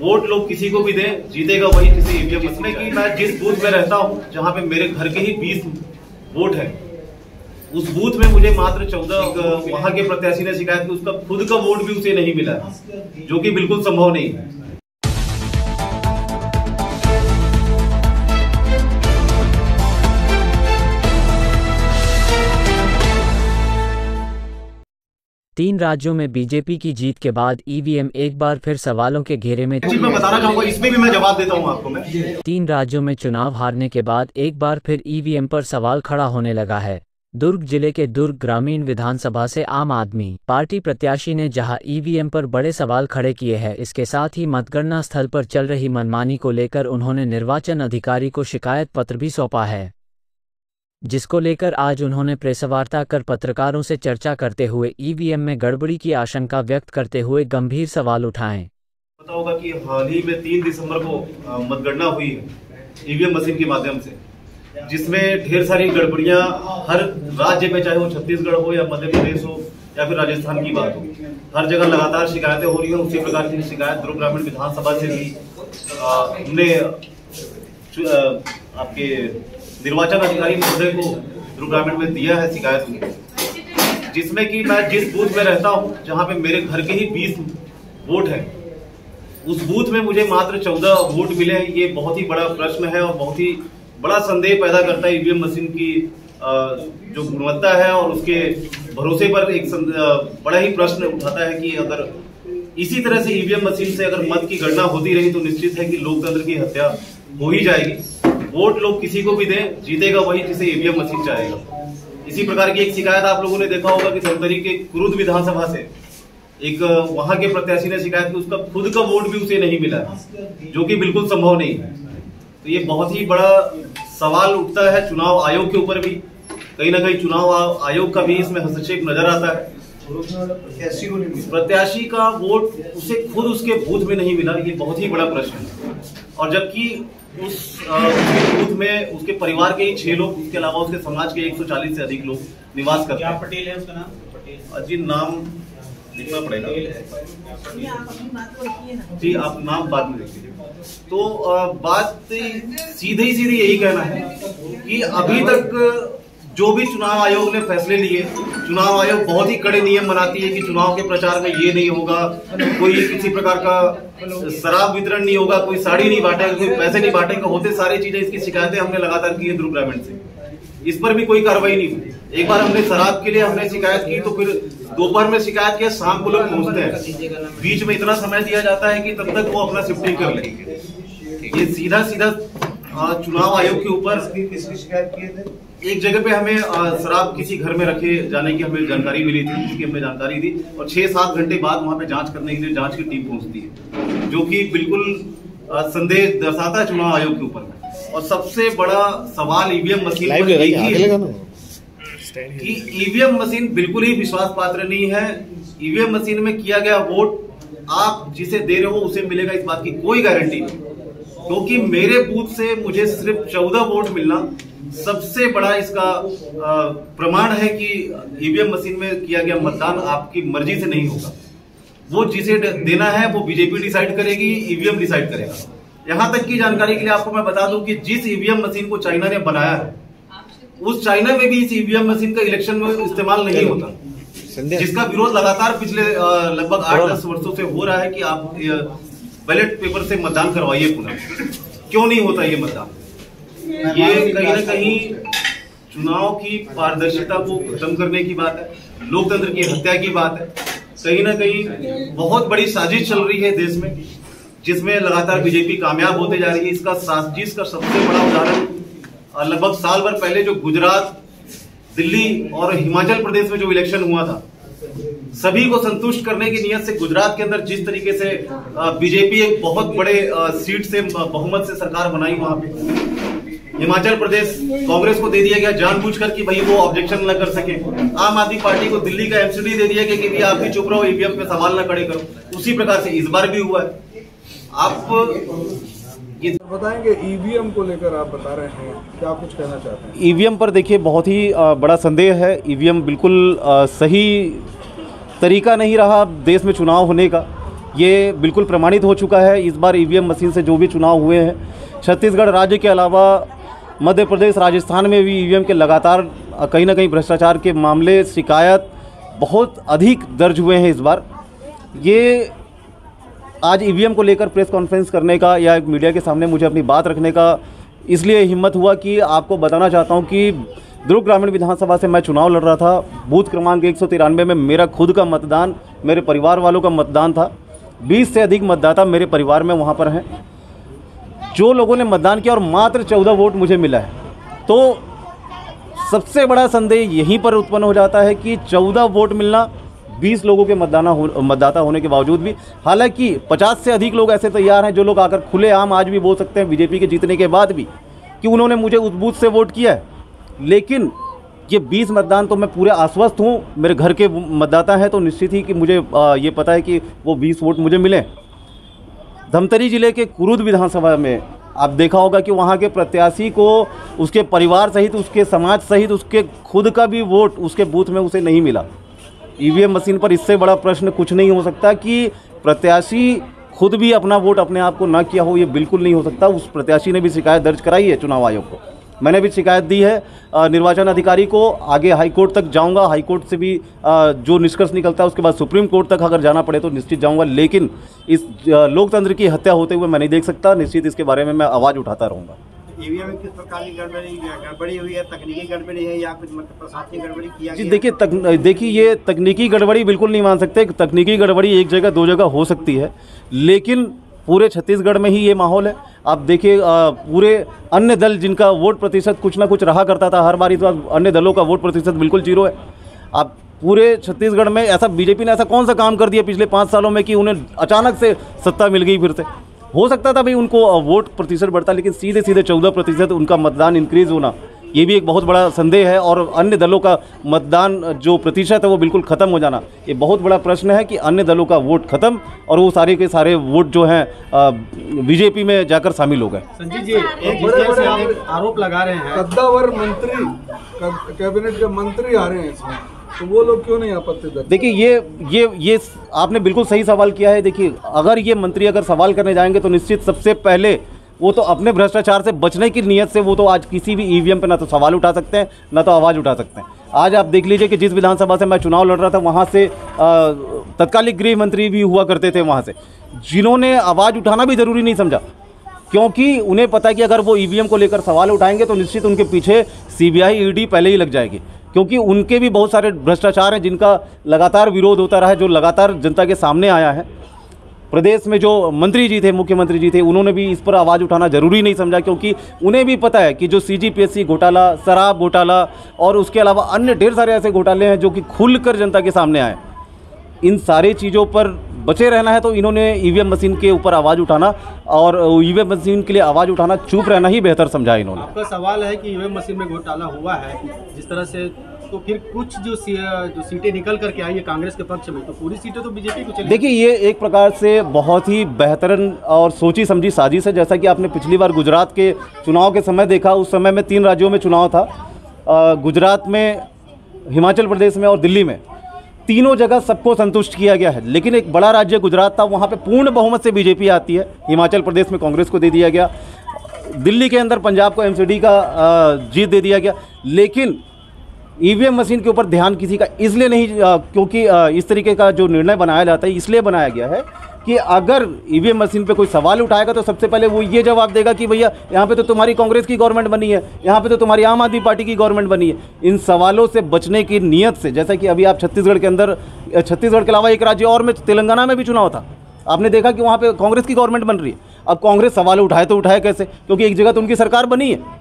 Vote लोग किसी को भी दें, जीतेगा वही जिसे ईवीएम मशीन की। मैं जिस बूथ में रहता हूं, जहां पे मेरे घर के ही 20 वोट है, उस बूथ में मुझे मात्र 14 वहां के प्रत्याशी ने शिकायत की उसका खुद का वोट भी उसे नहीं मिला, जो कि बिल्कुल संभव नहीं है। तीन राज्यों में बीजेपी की जीत के बाद ईवीएम एक बार फिर सवालों के घेरे में। मैं बताना चाहूंगा, इसमें भी मैं जवाब देता हूं आपको। मैं 3 राज्यों में चुनाव हारने के बाद एक बार फिर ईवीएम पर सवाल खड़ा होने लगा है। दुर्ग जिले के दुर्ग ग्रामीण विधानसभा से आम आदमी पार्टी प्रत्याशी ने जहां ईवीएम पर बड़े सवाल खड़े किए हैं, इसके साथ ही मतगणना स्थल पर चल रही मनमानी को लेकर उन्होंने निर्वाचन अधिकारी को शिकायत पत्र भी सौंपा है, जिसको लेकर आज उन्होंने प्रेसवार्ता कर पत्रकारों से चर्चा करते हुए ईवीएम में गड़बड़ी की आशंका व्यक्त करते हुए गंभीर सवाल उठाए। पता होगा कि हाल ही में 3 दिसंबर को मतगणना हुई है ईवीएम मशीन के माध्यम से, जिसमें ढेर सारी गड़बड़ियां हर राज्य में, चाहे वो छत्तीसगढ़ हो या मध्य प्रदेश हो या फिर राजस्थान की बात हो, हर जगह लगातार शिकायतें हो रही है। उसी प्रकार की शिकायत दुर्ग ग्रामीण विधानसभा से भी हमने आपके निर्वाचन अधिकारी महोदय को दुर्ग ग्रामीण में दिया है शिकायत, जिसमें कि मैं जिस बूथ में रहता हूं, जहां पे मेरे घर के ही 20 वोट है, उस बूथ में मुझे मात्र 14 वोट मिले हैं। ये बहुत ही बड़ा प्रश्न है और बहुत ही बड़ा संदेह पैदा करता है ईवीएम मशीन की जो गुणवत्ता है, और उसके भरोसे पर एक बड़ा ही प्रश्न उठाता है कि अगर इसी तरह से ईवीएम मशीन से अगर मत की गणना होती रही तो निश्चित है कि लोकतंत्र की हत्या हो ही जाएगी। वोट लोग किसी को भी दें, जीतेगा वही जिसे ईवीएम मशीन चाहेगा। इसी प्रकार की एक शिकायत आप लोगों ने देखा होगा कि धमतरी के कुरुद विधानसभा से एक वहां के प्रत्याशी ने शिकायत की उसका खुद का वोट भी उसे नहीं मिला, जो कि बिल्कुल संभव नहीं है। तो ये बहुत ही बड़ा सवाल उठता है चुनाव आयोग के ऊपर भी। कहीं ना कहीं चुनाव आयोग का भी इसमें हस्तक्षेप नजर आता है। प्रत्याशी का वोट उसे खुद उसके बूथ में नहीं मिला, ये बहुत ही बड़ा प्रश्न है। और जबकि उस बूथ में उसके परिवार के ही 6 लोग, उसके अलावा उसके समाज के 140 से अधिक लोग निवास करते हैं। पटेल है उसका नाम? जी, नाम लिखना पड़ेगा जी, आप नाम बाद में लिख लीजिए। तो बात सीधे यही कहना है कि अभी तक जो भी चुनाव आयोग ने फैसले लिए, चुनाव आयोग बहुत ही कड़े नियम बनाती है कि चुनाव के प्रचार में ये नहीं होगा, कोई किसी प्रकार का शराब वितरण नहीं होगा, कोई साड़ी नहीं बांटेगा, कोई पैसे नहीं बांटेगा, होते सारी चीजें। इसकी शिकायतें हमने लगातार की है दुर्ग ग्रामीण से, इस पर भी कोई कार्रवाई नहीं हुई। एक बार हमने शराब के लिए हमने शिकायत की, तो फिर दोपहर में शिकायत किया, शाम को लोग पहुंचते हैं, बीच में इतना समय दिया जाता है कि तब तक वो अपना शिफ्टिंग कर लेंगे। ये सीधा चुनाव आयोग के ऊपर शिकायत किए थे। एक जगह पे हमें शराब किसी घर में रखे जाने की हमें जानकारी मिली थी, जिसकी हमने जानकारी दी, और 6-7 घंटे बाद वहां पे जांच करने के लिए जांच की टीम पहुंचती है, जो कि बिल्कुल संदेह दर्शाता है चुनाव आयोग के ऊपर। और सबसे बड़ा सवाल ईवीएम मशीन पर यही है कि ईवीएम मशीन बिल्कुल ही विश्वास पात्र नहीं है। ईवीएम मशीन में किया गया वोट आप जिसे दे रहे हो उसे मिलेगा, इस बात की कोई गारंटी नहीं, क्योंकि मेरे बूथ से मुझे सिर्फ 14 वोट मिलना सबसे बड़ा इसका प्रमाण है कि ईवीएम मशीन में किया गया मतदान आपकी मर्जी से नहीं होगा। वो जिसे देना है वो बीजेपी डिसाइड करेगी, ईवीएम डिसाइड करेगा। यहां तक की जानकारी के लिए आपको मैं बता दूं कि जिस ईवीएम मशीन को चाइना ने बनाया है, उस चाइना में भी इस ईवीएम मशीन का इलेक्शन में इस्तेमाल नहीं होता, जिसका विरोध लगातार पिछले लगभग 8-10 वर्षों से हो रहा है कि आप बैलेट पेपर से मतदान करवाइए पुनः। क्यों नहीं होता ये मतदान? ये कहीं ना कहीं चुनाव की पारदर्शिता को खत्म करने की बात है, लोकतंत्र की हत्या की बात है। कहीं ना कहीं बहुत बड़ी साजिश चल रही है देश में, जिसमें लगातार बीजेपी कामयाब होते जा रही है। इसका साजिश का सबसे बड़ा उदाहरण लगभग साल भर पहले जो गुजरात, दिल्ली और हिमाचल प्रदेश में जो इलेक्शन हुआ था, सभी को संतुष्ट करने की नियत से गुजरात के अंदर जिस तरीके से बीजेपी एक बहुत बड़े सीट से बहुमत से सरकार बनाई, वहां पे हिमाचल प्रदेश कांग्रेस को दे दिया गया जानबूझकर कि भाई वो ऑब्जेक्शन न कर सके। आम आदमी पार्टी को दिल्ली का एमसीडी दे दिया गया कि आप भी चुप रहो, ईवीएम पे सवाल न खड़े करो। उसी प्रकार से इस बार भी हुआ है। आप ये बताएंगे ईवीएम को लेकर, आप बता रहे हैं, क्या कुछ कहना चाहते हैं? ईवीएम पर देखिए बहुत ही बड़ा संदेह है। ईवीएम बिल्कुल सही तरीका नहीं रहा देश में चुनाव होने का। ये बिल्कुल प्रमाणित हो चुका है। इस बार ईवीएम मशीन से जो भी चुनाव हुए हैं, छत्तीसगढ़ राज्य के अलावा मध्य प्रदेश, राजस्थान में भी ईवीएम के लगातार कहीं ना कहीं भ्रष्टाचार के मामले, शिकायत बहुत अधिक दर्ज हुए हैं। इस बार ये आज ईवीएम को लेकर प्रेस कॉन्फ्रेंस करने का या मीडिया के सामने मुझे अपनी बात रखने का इसलिए हिम्मत हुआ कि आपको बताना चाहता हूं कि दुर्ग ग्रामीण विधानसभा से मैं चुनाव लड़ रहा था। बूथ क्रमांक 193 में मेरा खुद का मतदान, मेरे परिवार वालों का मतदान था। 20 से अधिक मतदाता मेरे परिवार में वहां पर हैं। जो लोगों ने मतदान किया और मात्र 14 वोट मुझे मिला है, तो सबसे बड़ा संदेह यहीं पर उत्पन्न हो जाता है कि 14 वोट मिलना 20 लोगों के मतदाता होने के बावजूद भी, हालांकि 50 से अधिक लोग ऐसे तैयार हैं जो लोग आकर खुलेआम आज भी बोल सकते हैं बीजेपी के जीतने के बाद भी कि उन्होंने मुझे उस बूथ से वोट किया है। लेकिन ये 20 मतदान तो मैं पूरे आश्वस्त हूँ, मेरे घर के मतदाता हैं, तो निश्चित ही कि मुझे ये पता है कि वो 20 वोट मुझे मिले। धमतरी जिले के कुरुद विधानसभा में आप देखा होगा कि वहाँ के प्रत्याशी को उसके परिवार सहित, उसके समाज सहित, उसके खुद का भी वोट उसके बूथ में उसे नहीं मिला। ईवीएम मशीन पर इससे बड़ा प्रश्न कुछ नहीं हो सकता कि प्रत्याशी खुद भी अपना वोट अपने आप को ना किया हो, ये बिल्कुल नहीं हो सकता। उस प्रत्याशी ने भी शिकायत दर्ज कराई है चुनाव आयोग को, मैंने भी शिकायत दी है निर्वाचन अधिकारी को। आगे हाईकोर्ट तक जाऊंगा, हाईकोर्ट से भी जो निष्कर्ष निकलता है उसके बाद सुप्रीम कोर्ट तक अगर जाना पड़े तो निश्चित जाऊंगा। लेकिन इस लोकतंत्र की हत्या होते हुए मैं नहीं देख सकता। निश्चित इसके बारे में मैं आवाज़ उठाता रहूँगा। ईवीएम में किस प्रकार की गड़बड़ी हुई है? तकनीकी गड़बड़ी है या कुछ मतलब प्रशासनिक गड़बड़ी किया जी? गया? देखिए ये तकनीकी गड़बड़ी बिल्कुल नहीं मान सकते। तकनीकी गड़बड़ी एक जगह दो जगह हो सकती है, लेकिन पूरे छत्तीसगढ़ में ही ये माहौल है। आप देखिए पूरे अन्य दल जिनका वोट प्रतिशत कुछ ना कुछ रहा करता था, हर बार इस बार अन्य दलों का वोट प्रतिशत बिल्कुल जीरो है। आप पूरे छत्तीसगढ़ में ऐसा बीजेपी ने ऐसा कौन सा काम कर दिया पिछले 5 सालों में कि उन्हें अचानक से सत्ता मिल गई फिर से? हो सकता था भाई उनको वोट प्रतिशत बढ़ता, लेकिन सीधे सीधे 14% उनका मतदान इंक्रीज होना, ये भी एक बहुत बड़ा संदेह है। और अन्य दलों का मतदान जो प्रतिशत है वो बिल्कुल ख़त्म हो जाना, ये बहुत बड़ा प्रश्न है कि अन्य दलों का वोट खत्म और वो सारे के सारे वोट जो हैं बीजेपी में जाकर शामिल हो गए। संजीव जी, एक बड़े आरोप लगा रहे हैं कद्दावर मंत्री, कैबिनेट के मंत्री आ रहे हैं इसमें, तो वो लोग क्यों नहीं आपत्ति दर्ज? देखिए ये आपने बिल्कुल सही सवाल किया है। देखिए अगर ये मंत्री अगर सवाल करने जाएंगे तो निश्चित सबसे पहले वो तो अपने भ्रष्टाचार से बचने की नीयत से वो तो आज किसी भी ईवीएम पे ना तो सवाल उठा सकते हैं ना तो आवाज़ उठा सकते हैं। आज आप देख लीजिए कि जिस विधानसभा से मैं चुनाव लड़ रहा था वहाँ से तत्कालिक गृह मंत्री भी हुआ करते थे वहाँ से, जिन्होंने आवाज़ उठाना भी ज़रूरी नहीं समझा, क्योंकि उन्हें पता है कि अगर वो ईवीएम को लेकर सवाल उठाएंगे तो निश्चित उनके पीछे सीबीआई ईडी पहले ही लग जाएगी, क्योंकि उनके भी बहुत सारे भ्रष्टाचार हैं जिनका लगातार विरोध होता रहा है, जो लगातार जनता के सामने आया है। प्रदेश में जो मंत्री जी थे, मुख्यमंत्री जी थे, उन्होंने भी इस पर आवाज़ उठाना ज़रूरी नहीं समझा, क्योंकि उन्हें भी पता है कि जो सीजीपीएससी घोटाला, शराब घोटाला और उसके अलावा अन्य ढेर सारे ऐसे घोटाले हैं जो कि खुलकर जनता के सामने आए। इन सारी चीज़ों पर बचे रहना है तो इन्होंने ईवीएम मशीन के ऊपर आवाज़ उठाना और ईवीएम मशीन के लिए आवाज़ उठाना, चुप रहना ही बेहतर समझा इन्होंने। आपका सवाल है कि ईवीएम मशीन में घोटाला हुआ है जिस तरह से, तो फिर कुछ जो सीटें निकल करके आई है कांग्रेस के पक्ष में, तो पूरी सीटें तो बीजेपी को चली। देखिए ये एक प्रकार से बहुत ही बेहतरीन और सोची समझी साजिश है। जैसा कि आपने पिछली बार गुजरात के चुनाव के समय देखा, उस समय में 3 राज्यों में चुनाव था, गुजरात में, हिमाचल प्रदेश में और दिल्ली में। तीनों जगह सबको संतुष्ट किया गया है, लेकिन एक बड़ा राज्य गुजरात था, वहाँ पे पूर्ण बहुमत से बीजेपी आती है। हिमाचल प्रदेश में कांग्रेस को दे दिया गया, दिल्ली के अंदर पंजाब को एमसीडी का जीत दे दिया गया। लेकिन ईवीएम मशीन के ऊपर ध्यान किसी का इसलिए नहीं, क्योंकि इस तरीके का जो निर्णय बनाया जाता है इसलिए बनाया गया है कि अगर ईवीएम मशीन पे कोई सवाल उठाएगा तो सबसे पहले वो ये जवाब देगा कि भैया यहाँ पे तो तुम्हारी कांग्रेस की गवर्नमेंट बनी है, यहाँ पे तो तुम्हारी आम आदमी पार्टी की गवर्नमेंट बनी है। इन सवालों से बचने की नीयत से, जैसा कि अभी आप छत्तीसगढ़ के अंदर, छत्तीसगढ़ के अलावा एक राज्य और में, तेलंगाना में भी चुनाव था, आपने देखा कि वहाँ पर कांग्रेस की गवर्नमेंट बन रही है। अब कांग्रेस सवाल उठाए तो उठाए कैसे, क्योंकि एक जगह तो उनकी सरकार बनी है।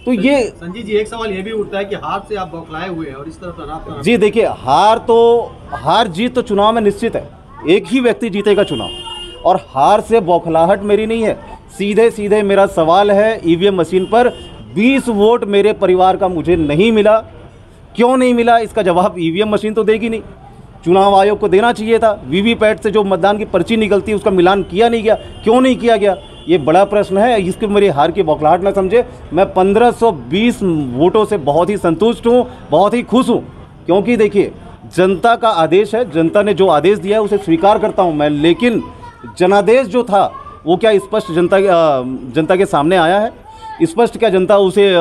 तो ये संजीव जी, एक सवाल ये भी उठता है कि हार से आप बौखलाए हुए हैं और इस तरह जी देखिए, हार जीत तो चुनाव में निश्चित है, एक ही व्यक्ति जीतेगा चुनाव, और हार से बौखलाहट मेरी नहीं है। सीधे सीधे मेरा सवाल है ईवीएम मशीन पर 20 वोट मेरे परिवार का मुझे नहीं मिला। क्यों नहीं मिला इसका जवाब ईवीएम मशीन तो देगी नहीं, चुनाव आयोग को देना चाहिए था। वीवीपैट से जो मतदान की पर्ची निकलती है उसका मिलान किया नहीं गया, क्यों नहीं किया गया, ये बड़ा प्रश्न है। इसकी मेरी हार की बौखलाहट ना समझे। मैं 1520 वोटों से बहुत ही संतुष्ट हूँ, बहुत ही खुश हूँ, क्योंकि देखिए जनता का आदेश है, जनता ने जो आदेश दिया है उसे स्वीकार करता हूं मैं, लेकिन जनादेश जो था वो क्या स्पष्ट जनता के सामने आया है? स्पष्ट क्या जनता उसे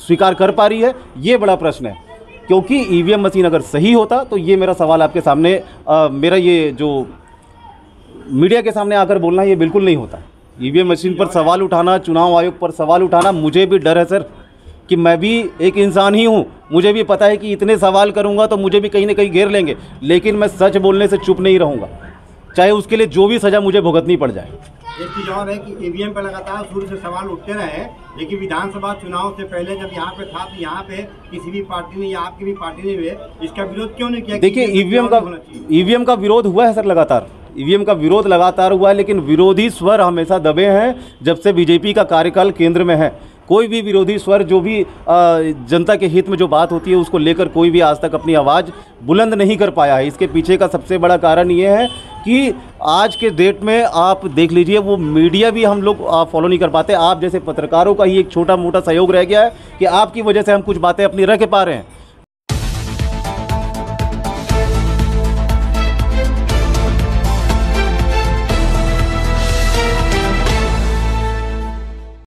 स्वीकार कर पा रही है? ये बड़ा प्रश्न है। क्योंकि ईवीएम मशीन अगर सही होता तो ये मेरा सवाल आपके सामने मेरा ये जो मीडिया के सामने आकर बोलना ये बिल्कुल नहीं होता। ईवीएम मशीन पर सवाल उठाना, चुनाव आयोग पर सवाल उठाना, मुझे भी डर है सर कि मैं भी एक इंसान ही हूँ। मुझे भी पता है कि इतने सवाल करूँगा तो मुझे भी कहीं ना कहीं घेर लेंगे, लेकिन मैं सच बोलने से चुप नहीं रहूँगा, चाहे उसके लिए जो भी सज़ा मुझे भुगतनी पड़ जाए। एक चीज़ और है कि ईवीएम पर लगातार शुरू से सवाल उठते रहे, लेकिन विधानसभा चुनाव से पहले जब यहाँ पे था तो यहाँ पे किसी भी पार्टी ने या आपकी भी पार्टी ने इसका विरोध क्यों नहीं किया? देखिए, ईवीएम का विरोध हुआ है सर, लगातार ईवीएम का विरोध लगातार हुआ है, लेकिन विरोधी स्वर हमेशा दबे हैं जब से बीजेपी का कार्यकाल केंद्र में है। कोई भी विरोधी स्वर जो भी जनता के हित में जो बात होती है उसको लेकर कोई भी आज तक अपनी आवाज़ बुलंद नहीं कर पाया है। इसके पीछे का सबसे बड़ा कारण ये है कि आज के डेट में आप देख लीजिए, वो मीडिया भी हम लोग फॉलो नहीं कर पाते। आप जैसे पत्रकारों का ही एक छोटा मोटा सहयोग रह गया है कि आपकी वजह से हम कुछ बातें अपनी रख पा रहे हैं।